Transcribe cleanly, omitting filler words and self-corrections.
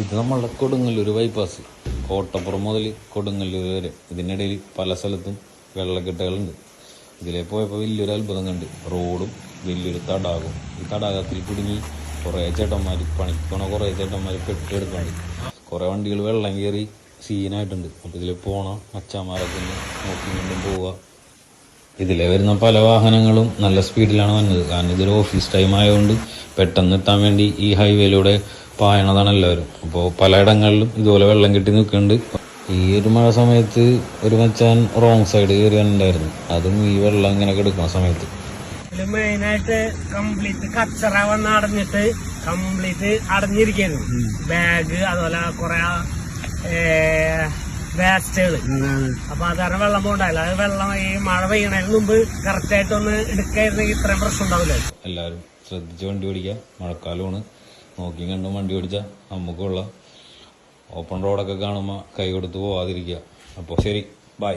ഇത് നമ്മളുടെ കൊടുങ്ങല്ലൂർ ബൈപ്പാസ്, കോട്ടപ്പുറം മുതൽ കൊടുങ്ങല്ലൂർ വരെ. ഇതിനിടയിൽ പല സ്ഥലത്തും വെള്ളക്കെട്ടുകളുണ്ട്. ഇതിലെ പോയപ്പോൾ വലിയൊരു അത്ഭുതം കണ്ട്. റോഡും വലിയൊരു തടാകവും. ഈ തടാകത്തിൽ കുടുങ്ങി കുറേ ചേട്ടന്മാർ, പണിക്കണ കുറേ ചേട്ടന്മാർ പെട്ടെടുക്കുന്നുണ്ട്. കുറേ വണ്ടികൾ വെള്ളം കയറി സീനായിട്ടുണ്ട്. അപ്പോൾ ഇതിൽ പോകണം, മച്ചാന്മാരൊക്കെ നോക്കിക്കൊണ്ടും പോവുക. ഇതിലെ വരുന്ന പല വാഹനങ്ങളും നല്ല സ്പീഡിലാണ് വന്നത്. കാരണം ഇതൊരു ഓഫീസ് ടൈം ആയതുകൊണ്ട് പെട്ടെന്ന് എത്താൻ വേണ്ടി ഈ ഹൈവേയിലൂടെ പായണതാണ് എല്ലാവരും. അപ്പോൾ പലയിടങ്ങളിലും ഇതുപോലെ വെള്ളം കെട്ടി നിൽക്കുന്നുണ്ട്. ഈ ഒരു മഴ സമയത്ത് ഒരു മച്ചാൻ റോങ് സൈഡ് കയറിയാനുണ്ടായിരുന്നു. അതും ഈ വെള്ളം ഇങ്ങനെ കിടക്കുന്ന സമയത്ത്. മെയിനായിട്ട് കംപ്ലീറ്റ് കച്ചറ വന്ന് അടഞ്ഞിട്ട് കംപ്ലീറ്റ് അടഞ്ഞിരിക്കുന്നു. ബാഗ്, അതുപോലെ കുറെ വേസ്റ്റുകൾ. അപ്പൊ അത് കാരണം വെള്ളം പോകണ്ടായില്ല. അത് വെള്ളം ഈ മഴ പെയ്യണതിന് മുമ്പ് കറക്റ്റ് ആയിട്ടൊന്ന് എടുക്കായിരുന്നെങ്കിൽ ഇത്രയും പ്രശ്നം ഉണ്ടാവില്ല. എല്ലാവരും ശ്രദ്ധിച്ച് വണ്ടി ഓടിക്കുക. മഴക്കാലമാണ്, നോക്കി കണ്ടും വണ്ടി ഓടിച്ചാൽ നമുക്കുള്ള ഓപ്പൺ റോഡൊക്കെ കാണുമ്പോൾ കൈ കൊടുത്ത് പോവാതിരിക്കുക. അപ്പോൾ ശരി, ബൈ.